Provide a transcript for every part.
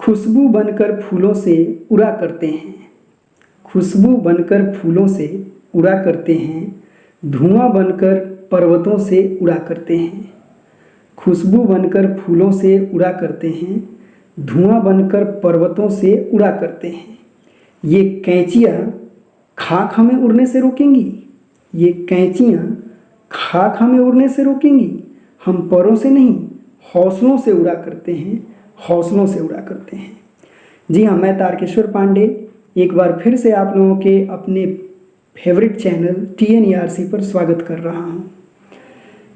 खुशबू बनकर फूलों से उड़ा करते हैं। खुशबू बनकर फूलों से उड़ा करते हैं, धुआं बनकर पर्वतों से उड़ा करते हैं। खुशबू बनकर फूलों से उड़ा करते हैं, धुआं बनकर पर्वतों से उड़ा करते हैं। ये कैंचियाँ खाक हमें उड़ने से रोकेंगी। ये कैंचियाँ खाक हमें उड़ने से रोकेंगी। हम परों से नहीं, हौसलों से उड़ा करते हैं, हौसलों से उड़ा करते हैं। जी हाँ, मैं तारकेश्वर पांडे एक बार फिर से आप लोगों के अपने फेवरेट चैनल TNERC पर स्वागत कर रहा हूँ।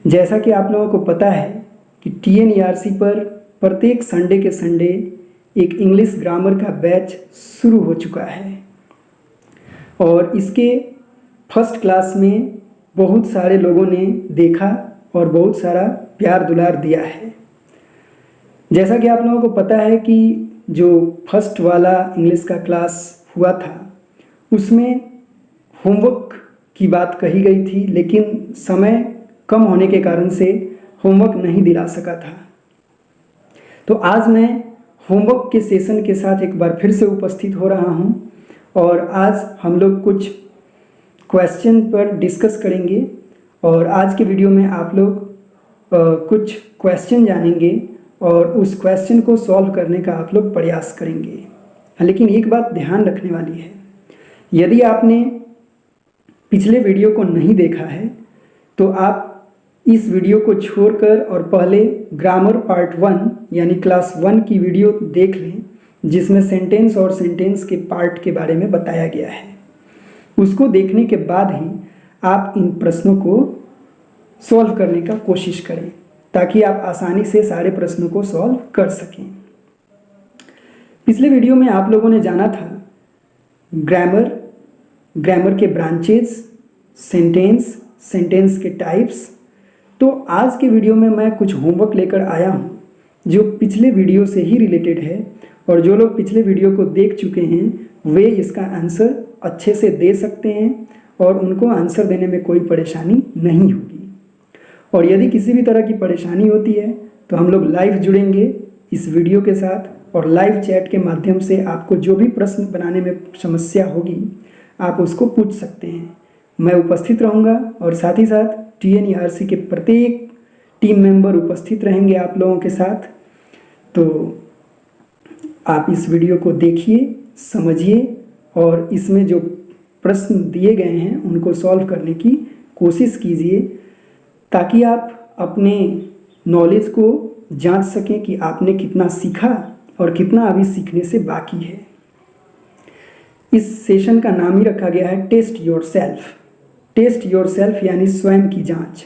जैसा कि आप लोगों को पता है कि TNERC पर प्रत्येक संडे के संडे एक इंग्लिश ग्रामर का बैच शुरू हो चुका है और इसके फर्स्ट क्लास में बहुत सारे लोगों ने देखा और बहुत सारा प्यार दुलार दिया है। जैसा कि आप लोगों को पता है कि जो फर्स्ट वाला इंग्लिश का क्लास हुआ था उसमें होमवर्क की बात कही गई थी, लेकिन समय कम होने के कारण से होमवर्क नहीं दिला सका था। तो आज मैं होमवर्क के सेशन के साथ एक बार फिर से उपस्थित हो रहा हूं और आज हम लोग कुछ क्वेश्चन पर डिस्कस करेंगे और आज के वीडियो में आप लोग कुछ क्वेश्चन जानेंगे और उस क्वेश्चन को सॉल्व करने का आप लोग प्रयास करेंगे। लेकिन एक बात ध्यान रखने वाली है, यदि आपने पिछले वीडियो को नहीं देखा है तो आप इस वीडियो को छोड़कर और पहले ग्रामर पार्ट 1 यानी क्लास 1 की वीडियो देख लें, जिसमें सेंटेंस और सेंटेंस के पार्ट के बारे में बताया गया है। उसको देखने के बाद ही आप इन प्रश्नों को सॉल्व करने का कोशिश करें ताकि आप आसानी से सारे प्रश्नों को सॉल्व कर सकें। पिछले वीडियो में आप लोगों ने जाना था ग्रामर के ब्रांचेस, सेंटेंस के टाइप्स। तो आज के वीडियो में मैं कुछ होमवर्क लेकर आया हूँ जो पिछले वीडियो से ही रिलेटेड है और जो लोग पिछले वीडियो को देख चुके हैं वे इसका आंसर अच्छे से दे सकते हैं और उनको आंसर देने में कोई परेशानी नहीं होगी। और यदि किसी भी तरह की परेशानी होती है तो हम लोग लाइव जुड़ेंगे इस वीडियो के साथ और लाइव चैट के माध्यम से आपको जो भी प्रश्न बनाने में समस्या होगी आप उसको पूछ सकते हैं। मैं उपस्थित रहूँगा और साथ ही साथ TNERC के प्रत्येक टीम मेंबर उपस्थित रहेंगे आप लोगों के साथ। तो आप इस वीडियो को देखिए, समझिए और इसमें जो प्रश्न दिए गए हैं उनको सॉल्व करने की कोशिश कीजिए ताकि आप अपने नॉलेज को जांच सकें कि आपने कितना सीखा और कितना अभी सीखने से बाकी है। इस सेशन का नाम ही रखा गया है टेस्ट योरसेल्फ यानी स्वयं की जांच।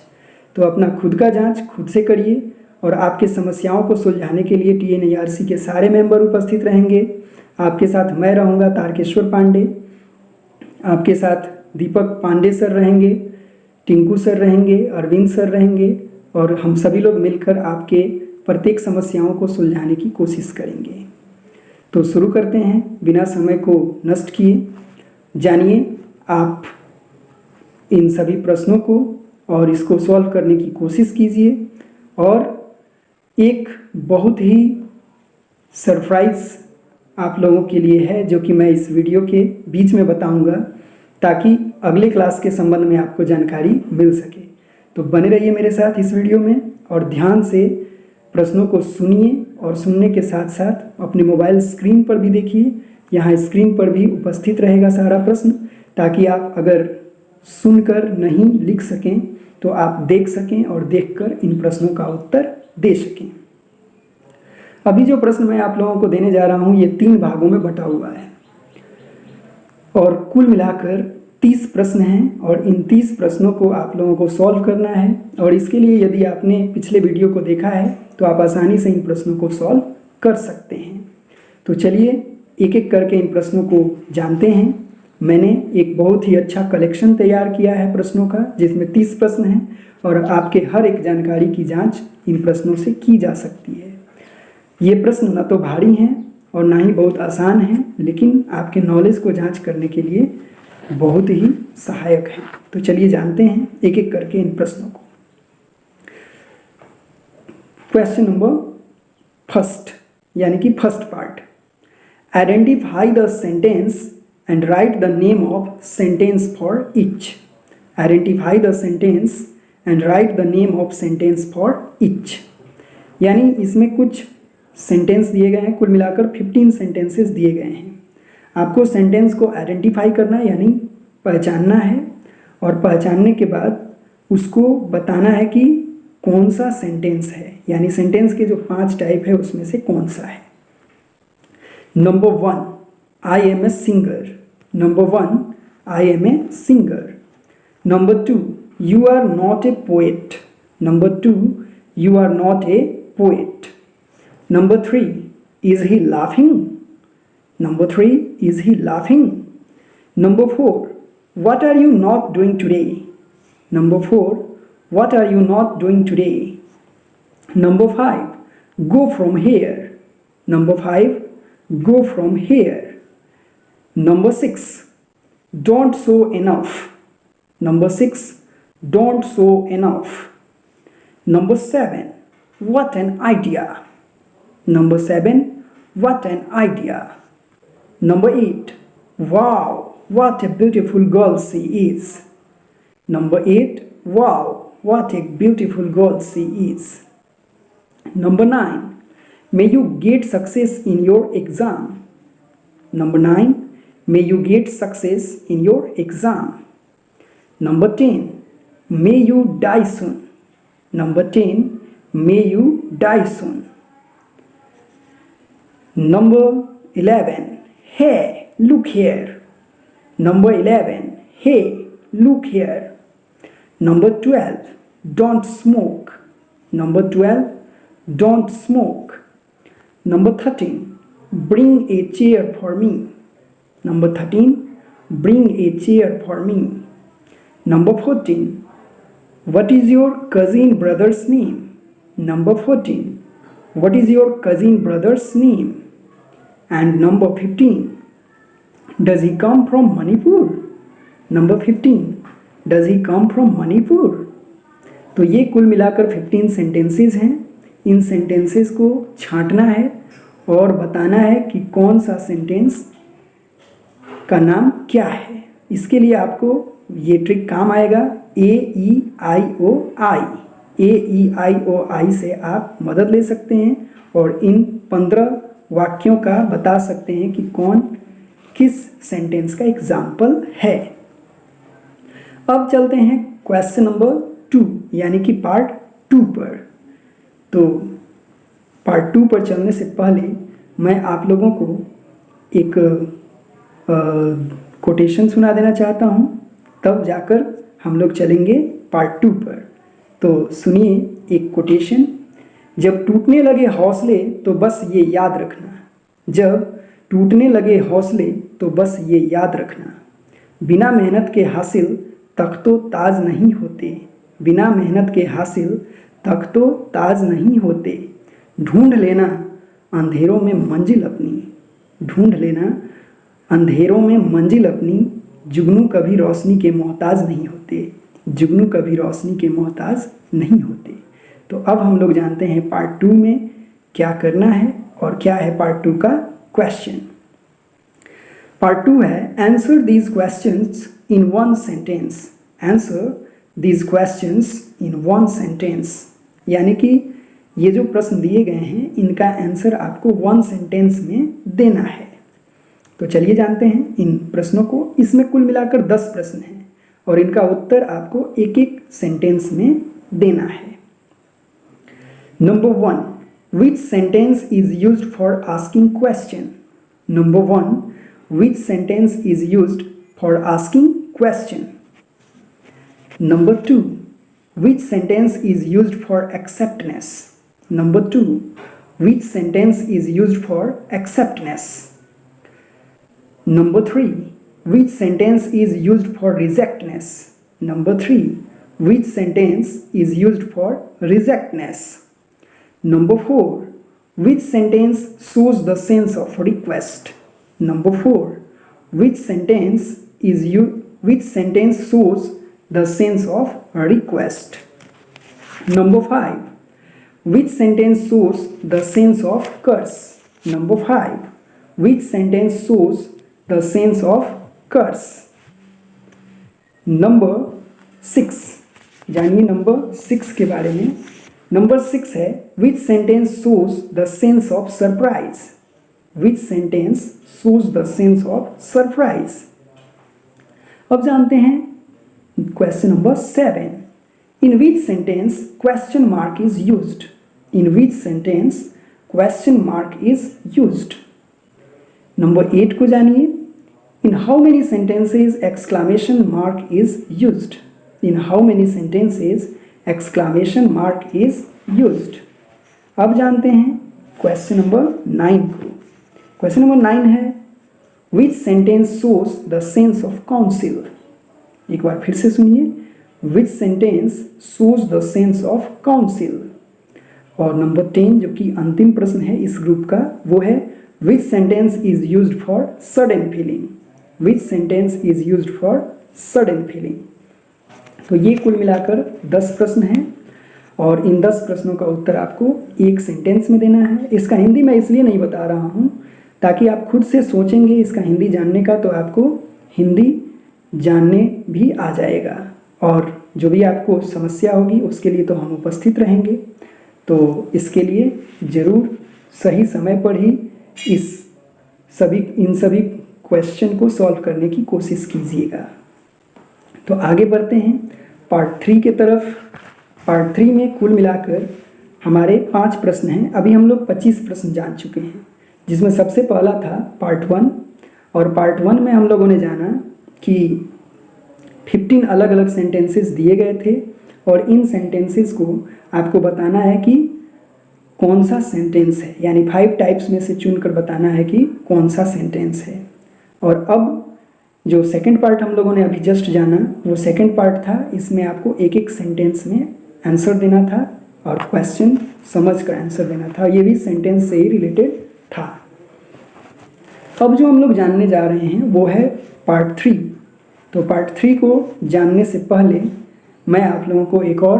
तो अपना खुद का जांच खुद से करिए और आपके समस्याओं को सुलझाने के लिए TNERC के सारे मेंबर उपस्थित रहेंगे। आपके साथ मैं रहूँगा तारकेश्वर पांडे, आपके साथ दीपक पांडे सर रहेंगे, टिंकू सर रहेंगे, अरविंद सर रहेंगे और हम सभी लोग मिलकर आपके प्रत्येक समस्याओं को सुलझाने की कोशिश करेंगे। तो शुरू करते हैं बिना समय को नष्ट किए। जानिए आप इन सभी प्रश्नों को और इसको सॉल्व करने की कोशिश कीजिए और एक बहुत ही सरप्राइज़ आप लोगों के लिए है जो कि मैं इस वीडियो के बीच में बताऊंगा ताकि अगले क्लास के संबंध में आपको जानकारी मिल सके। तो बने रहिए मेरे साथ इस वीडियो में और ध्यान से प्रश्नों को सुनिए और सुनने के साथ साथ अपने मोबाइल स्क्रीन पर भी देखिए। यहाँ स्क्रीन पर भी उपस्थित रहेगा सारा प्रश्न ताकि आप अगर सुनकर नहीं लिख सकें तो आप देख सकें और देखकर इन प्रश्नों का उत्तर दे सकें। अभी जो प्रश्न मैं आप लोगों को देने जा रहा हूँ ये 3 भागों में बटा हुआ है और कुल मिलाकर 30 प्रश्न हैं और इन 30 प्रश्नों को आप लोगों को सॉल्व करना है। और इसके लिए यदि आपने पिछले वीडियो को देखा है तो आप आसानी से इन प्रश्नों को सॉल्व कर सकते हैं। तो चलिए एक एक करके इन प्रश्नों को जानते हैं। मैंने एक बहुत ही अच्छा कलेक्शन तैयार किया है प्रश्नों का जिसमें 30 प्रश्न हैं और आपके हर एक जानकारी की जांच इन प्रश्नों से की जा सकती है। ये प्रश्न न तो भारी हैं और ना ही बहुत आसान हैं, लेकिन आपके नॉलेज को जांच करने के लिए बहुत ही सहायक हैं। तो चलिए जानते हैं एक एक करके इन प्रश्नों को। क्वेश्चन नंबर फर्स्ट यानी कि first part, Identify the sentence and write the name of sentence for each. Identify the sentence and write the name of sentence for each. यानी इसमें कुछ सेंटेंस दिए गए हैं, कुल मिलाकर 15 सेंटेंसेस दिए गए हैं। आपको सेंटेंस को आइडेंटिफाई करना यानी पहचानना है, और पहचानने के बाद उसको बताना है कि कौन सा सेंटेंस है, यानी सेंटेंस के जो 5 टाइप है उसमें से कौन सा है। Number 1, I am a singer. Number 1, I am a singer. Number 2, you are not a poet. Number 2, you are not a poet. Number 3, is he laughing. Number 3, is he laughing. Number 4, what are you not doing today? Number 4, what are you not doing today? Number 5, go from here. Number 5, go from here. Number 6, don't show enough. Number 6, don't show enough. Number 7, what an idea. Number 7, what an idea. Number 8, wow, what a beautiful girl she is. Number 8, wow, what a beautiful girl she is. Number 9, may you get success in your exam. Number 9, may you get success in your exam. Number 10, may you die soon. Number 10, may you die soon. Number 11, hey, look here. Number 11, hey, look here. Number 12, don't smoke. Number 12, don't smoke. Number 13, bring a chair for me. Number 13, bring a chair for me. Number 14, what is your cousin brother's name? Number 14, what is your cousin brother's name? And number 15, does he come from Manipur? Number 15, does he come from Manipur? तो ये कुल मिलाकर 15 sentences हैं। इन sentences को छांटना है और बताना है कि कौन सा सेंटेंस का नाम क्या है। इसके लिए आपको ये ट्रिक काम आएगा। AEIOI, AEIOI से आप मदद ले सकते हैं और इन 15 वाक्यों का बता सकते हैं कि कौन किस सेंटेंस का एग्जाम्पल है। अब चलते हैं क्वेश्चन नंबर 2 यानी कि पार्ट 2 पर। तो पार्ट 2 पर चलने से पहले मैं आप लोगों को एक कोटेशन सुना देना चाहता हूँ, तब जाकर हम लोग चलेंगे पार्ट 2 पर। तो सुनिए एक कोटेशन। जब टूटने लगे हौसले तो बस ये याद रखना। जब टूटने लगे हौसले तो बस ये याद रखना, बिना मेहनत के हासिल तख्तो ताज नहीं होते। बिना मेहनत के हासिल तख्तो ताज नहीं होते। ढूंढ लेना अंधेरों में मंजिल अपनी। ढूंढ लेना अंधेरों में मंजिल अपनी। जुगनू कभी रोशनी के मोहताज नहीं होते। जुगनू कभी रोशनी के मोहताज नहीं होते। तो अब हम लोग जानते हैं पार्ट 2 में क्या करना है और क्या है पार्ट 2 का क्वेश्चन। पार्ट 2 है answer these questions in one sentence. Answer these questions in one sentence, यानी कि ये जो प्रश्न दिए गए हैं इनका आंसर आपको वन सेंटेंस में देना है। तो चलिए जानते हैं इन प्रश्नों को। इसमें कुल मिलाकर 10 प्रश्न हैं और इनका उत्तर आपको एक एक सेंटेंस में देना है। Number 1, which sentence is used for asking question? Number 1, which sentence is used for asking question? Number 2, which sentence is used for acceptance? Number 2, which sentence is used for acceptance? Number 3, which sentence is used for rejectness? Number 3, which sentence is used for rejectness? Number 4, which sentence shows the sense of request? Number 4, which sentence shows the sense of request? Number 5, which sentence shows the sense of curse? Number 5, which sentence shows the sense of curse. Number 6, जानिए number 6 के बारे में। Number 6 है विच sentence shows the sense of surprise. Which sentence shows the sense of surprise. अब जानते हैं question number 7, in which sentence question mark is used. In which sentence question mark is used. Number 8 को जानिए, in how many sentences exclamation mark is used. In how many sentences exclamation mark is used. अब जानते हैं question number 9 को। Question number 9 है विच sentence shows the sense of council. एक बार फिर से सुनिए, विच sentence shows the sense of council. और नंबर 10 जो कि अंतिम प्रश्न है इस ग्रुप का, वो है विच sentence is used for sudden feeling. Which sentence is used for sudden feeling. तो ये कुल मिलाकर 10 प्रश्न हैं और इन 10 प्रश्नों का उत्तर आपको एक सेंटेंस में देना है। इसका हिंदी मैं इसलिए नहीं बता रहा हूँ ताकि आप खुद से सोचेंगे इसका हिंदी जानने का, तो आपको हिंदी जानने भी आ जाएगा और जो भी आपको समस्या होगी उसके लिए तो हम उपस्थित रहेंगे। तो इसके लिए ज़रूर सही समय पर ही इन सभी क्वेश्चन को सॉल्व करने की कोशिश कीजिएगा। तो आगे बढ़ते हैं पार्ट 3 के तरफ। पार्ट 3 में कुल मिलाकर हमारे 5 प्रश्न हैं। अभी हम लोग 25 प्रश्न जान चुके हैं, जिसमें सबसे पहला था पार्ट 1। और पार्ट 1 में हम लोगों ने जाना कि 15 अलग अलग सेंटेंसेस दिए गए थे और इन सेंटेंसेस को आपको बताना है कि कौन सा सेंटेंस है, यानी 5 टाइप्स में से चुनकर बताना है कि कौन सा सेंटेंस है। और अब जो सेकंड पार्ट हम लोगों ने अभी जस्ट जाना, वो सेकंड पार्ट था। इसमें आपको एक एक सेंटेंस में आंसर देना था और क्वेश्चन समझ कर आंसर देना था। ये भी सेंटेंस से ही रिलेटेड था। अब जो हम लोग जानने जा रहे हैं वो है पार्ट 3। तो पार्ट 3 को जानने से पहले मैं आप लोगों को एक और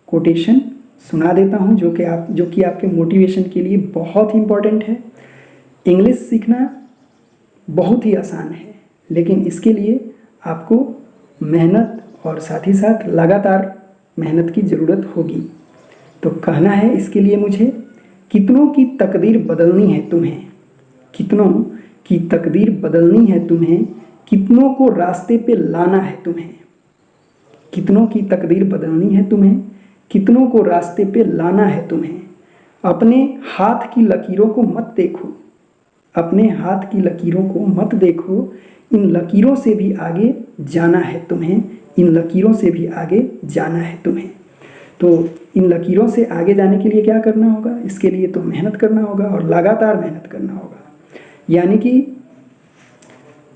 कोटेशन सुना देता हूँ जो कि आपके मोटिवेशन के लिए बहुत ही इम्पोर्टेंट है। इंग्लिश सीखना बहुत ही आसान है, लेकिन इसके लिए आपको मेहनत और साथ ही साथ लगातार मेहनत की ज़रूरत होगी। तो कहना है इसके लिए मुझे, कितनों की तकदीर बदलनी है तुम्हें। कितनों की तकदीर बदलनी है तुम्हें, कितनों को रास्ते पे लाना है तुम्हें। कितनों की तकदीर बदलनी है तुम्हें, कितनों को रास्ते पे लाना है तुम्हें। अपने हाथ की लकीरों को मत देखो, अपने हाथ की लकीरों को मत देखो, इन लकीरों से भी आगे जाना है तुम्हें, इन लकीरों से भी आगे जाना है तुम्हें। तो इन लकीरों से आगे जाने के लिए क्या करना होगा? इसके लिए तो मेहनत करना होगा और लगातार मेहनत करना होगा। यानी कि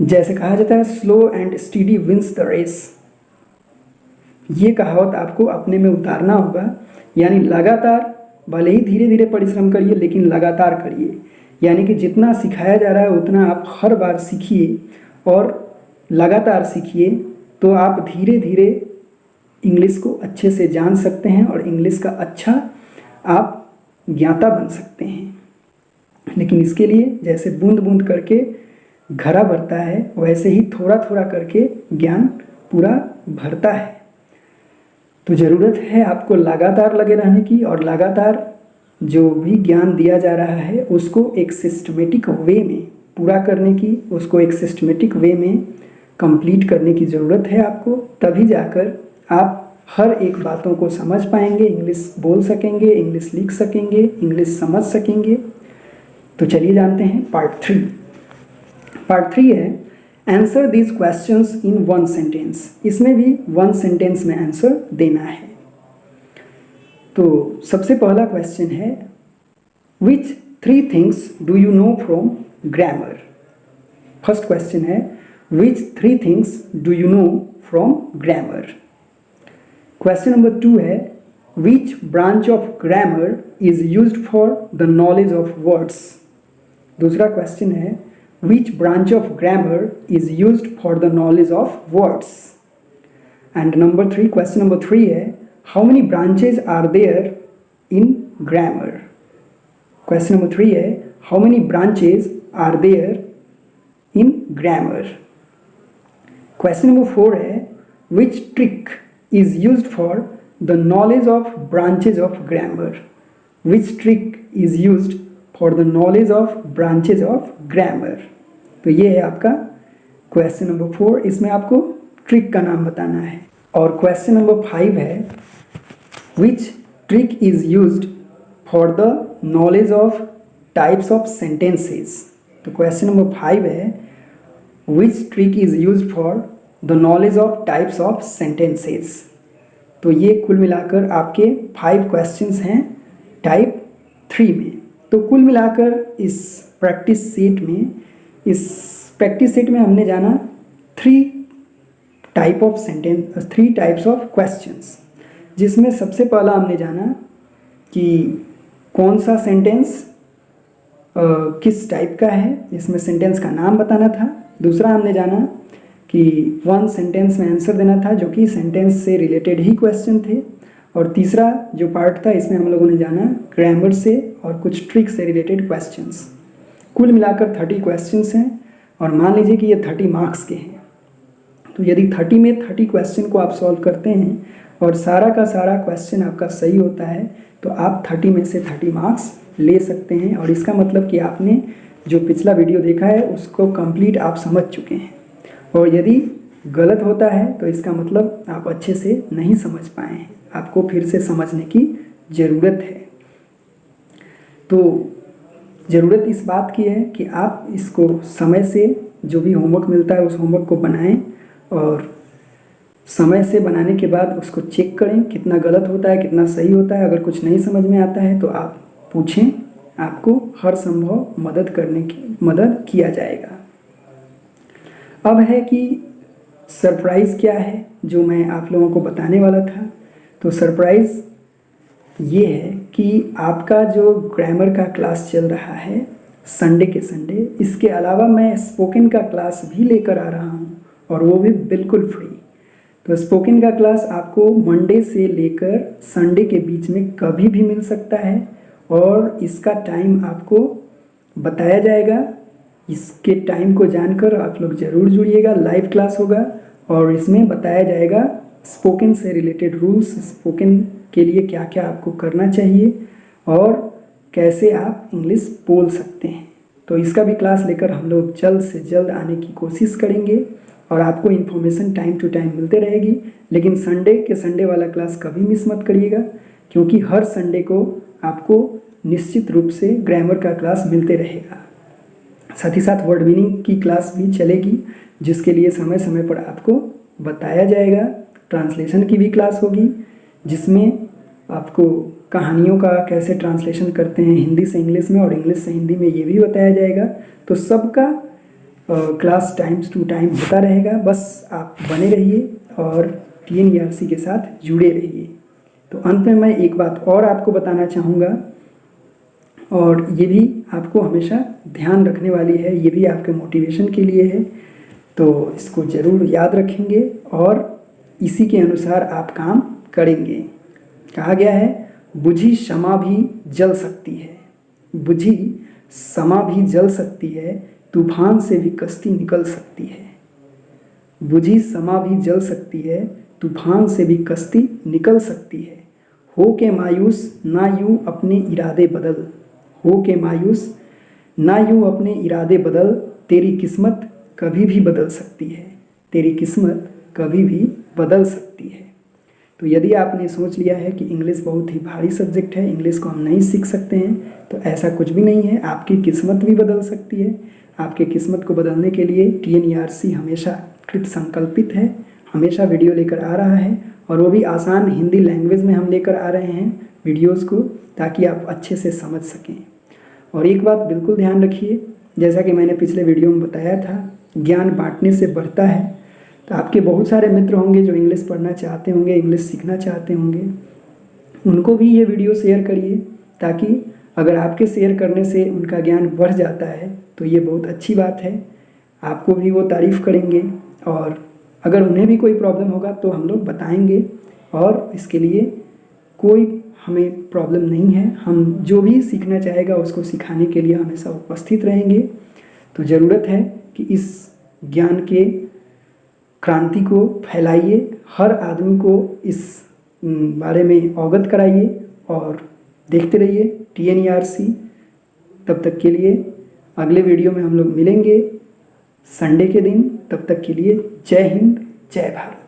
जैसे कहा जाता है slow and steady wins the race, ये कहावत आपको अपने में उतारना होगा। यानी लगातार, भले ही धीरे धीरे परिश्रम करिए लेकिन लगातार करिए। यानी कि जितना सिखाया जा रहा है उतना आप हर बार सीखिए और लगातार सीखिए, तो आप धीरे धीरे इंग्लिश को अच्छे से जान सकते हैं और इंग्लिश का अच्छा आप ज्ञाता बन सकते हैं। लेकिन इसके लिए जैसे बूंद बूंद करके घड़ा भरता है, वैसे ही थोड़ा थोड़ा करके ज्ञान पूरा भरता है। तो ज़रूरत है आपको लगातार लगे रहने की और लगातार जो भी ज्ञान दिया जा रहा है उसको एक सिस्टमेटिक वे में पूरा करने की, उसको एक सिस्टमेटिक वे में कंप्लीट करने की ज़रूरत है आपको। तभी जाकर आप हर एक बातों को समझ पाएंगे, इंग्लिश बोल सकेंगे, इंग्लिश लिख सकेंगे, इंग्लिश समझ सकेंगे। तो चलिए जानते हैं पार्ट 3। पार्ट 3 है answer these questions in 1 sentence. इसमें भी 1 सेंटेंस में आंसर देना है। तो सबसे पहला क्वेश्चन है which 3 things do you know from grammar. First question है which 3 things do you know from grammar. Question number 2 है which branch of grammar is used for the knowledge of words. दूसरा question है which branch of grammar is used for the knowledge of words. And number 3, question number 3 है how many branches are there in grammar. Question number 3 है how many branches are there in grammar. Question number 4 है which trick is used for the knowledge of branches of grammar. Which trick is used for the knowledge of branches of grammar. तो ये है आपका question number 4। इसमें आपको trick का नाम बताना है। और क्वेश्चन नंबर 5 है which trick is used for the knowledge of types of sentences. तो क्वेश्चन नंबर 5 है which trick is used for the knowledge of types of sentences. तो ये कुल मिलाकर आपके 5 क्वेश्चंस हैं टाइप 3 में। तो कुल मिलाकर इस प्रैक्टिस सेट में हमने जाना 3 टाइप्स ऑफ क्वेश्चंस, जिसमें सबसे पहला हमने जाना कि कौन सा सेंटेंस किस टाइप का है, इसमें सेंटेंस का नाम बताना था। दूसरा हमने जाना कि 1 सेंटेंस में आंसर देना था जो कि सेंटेंस से रिलेटेड ही क्वेश्चन थे। और तीसरा जो पार्ट था इसमें हम लोगों ने जाना ग्रामर से और कुछ ट्रिक से रिलेटेड क्वेश्चंस। कुल मिलाकर 30 क्वेश्चंस हैं और मान लीजिए कि ये 30 मार्क्स के हैं। तो यदि 30 में 30 क्वेश्चन को आप सॉल्व करते हैं और सारा का सारा क्वेश्चन आपका सही होता है तो आप 30 में से 30 मार्क्स ले सकते हैं। और इसका मतलब कि आपने जो पिछला वीडियो देखा है उसको कंप्लीट आप समझ चुके हैं। और यदि गलत होता है तो इसका मतलब आप अच्छे से नहीं समझ पाए हैं, आपको फिर से समझने की ज़रूरत है। तो ज़रूरत इस बात की है कि आप इसको समय से जो भी होमवर्क मिलता है उस होमवर्क को बनाएं और समय से बनाने के बाद उसको चेक करें कितना गलत होता है कितना सही होता है। अगर कुछ नहीं समझ में आता है तो आप पूछें, आपको हर संभव मदद किया जाएगा। अब है कि सरप्राइज़ क्या है जो मैं आप लोगों को बताने वाला था। तो सरप्राइज़ ये है कि आपका जो ग्रामर का क्लास चल रहा है संडे के संडे, इसके अलावा मैं स्पोकन का क्लास भी लेकर आ रहा हूँ और वो भी बिल्कुल फ्री। तो स्पोकन का क्लास आपको मंडे से लेकर संडे के बीच में कभी भी मिल सकता है और इसका टाइम आपको बताया जाएगा। इसके टाइम को जानकर आप लोग ज़रूर जुड़िएगा। लाइव क्लास होगा और इसमें बताया जाएगा स्पोकन से रिलेटेड रूल्स, स्पोकन के लिए क्या क्या आपको करना चाहिए और कैसे आप इंग्लिश बोल सकते हैं। तो इसका भी क्लास लेकर हम लोग जल्द से जल्द आने की कोशिश करेंगे और आपको इन्फॉर्मेशन टाइम टू टाइम मिलते रहेगी। लेकिन संडे वाला क्लास कभी मिस मत करिएगा, क्योंकि हर संडे को आपको निश्चित रूप से ग्रामर का क्लास मिलते रहेगा। साथ ही साथ वर्ड मीनिंग की क्लास भी चलेगी, जिसके लिए समय समय पर आपको बताया जाएगा। ट्रांसलेशन की भी क्लास होगी, जिसमें आपको कहानियों का कैसे ट्रांसलेशन करते हैं हिंदी से इंग्लिश में और इंग्लिश से हिंदी में, ये भी बताया जाएगा। तो सबका क्लास टाइम्स टू टाइम होता रहेगा। बस आप बने रहिए और TNERC के साथ जुड़े रहिए। तो अंत में मैं एक बात और आपको बताना चाहूँगा और ये भी आपको हमेशा ध्यान रखने वाली है, ये भी आपके मोटिवेशन के लिए है। तो इसको ज़रूर याद रखेंगे और इसी के अनुसार आप काम करेंगे। कहा गया है बुझी क्षमा भी जल सकती है, बुझी क्षमा भी जल सकती है, तूफान से भी कश्ती निकल सकती है। बुझी क्षमा भी जल सकती है, तूफान से भी कश्ती निकल सकती है। हो के मायूस ना यूं अपने इरादे बदल, हो के मायूस ना यूं अपने इरादे बदल, तेरी किस्मत कभी भी बदल सकती है, तेरी किस्मत कभी भी बदल सकती है। तो यदि आपने सोच लिया है कि इंग्लिश बहुत ही भारी सब्जेक्ट है, इंग्लिश को हम नहीं सीख सकते हैं, तो ऐसा कुछ भी नहीं है। आपकी किस्मत भी बदल सकती है। आपके किस्मत को बदलने के लिए TNERC हमेशा कृत संकल्पित है, हमेशा वीडियो लेकर आ रहा है और वो भी आसान हिंदी लैंग्वेज में हम लेकर आ रहे हैं वीडियोज़ को, ताकि आप अच्छे से समझ सकें। और एक बात बिल्कुल ध्यान रखिए, जैसा कि मैंने पिछले वीडियो में बताया था, ज्ञान बांटने से बढ़ता है। तो आपके बहुत सारे मित्र होंगे जो इंग्लिश पढ़ना चाहते होंगे, इंग्लिश सीखना चाहते होंगे, उनको भी ये वीडियो शेयर करिए, ताकि अगर आपके शेयर करने से उनका ज्ञान बढ़ जाता है तो ये बहुत अच्छी बात है। आपको भी वो तारीफ़ करेंगे और अगर उन्हें भी कोई प्रॉब्लम होगा तो हम लोग बताएंगे और इसके लिए कोई हमें प्रॉब्लम नहीं है। हम जो भी सीखना चाहेगा उसको सिखाने के लिए हमेशा उपस्थित रहेंगे। तो ज़रूरत है कि इस ज्ञान के क्रांति को फैलाइए, हर आदमी को इस बारे में अवगत कराइए और देखते रहिए TNERC। तब तक के लिए अगले वीडियो में हम लोग मिलेंगे संडे के दिन। तब तक के लिए जय हिंद, जय भारत।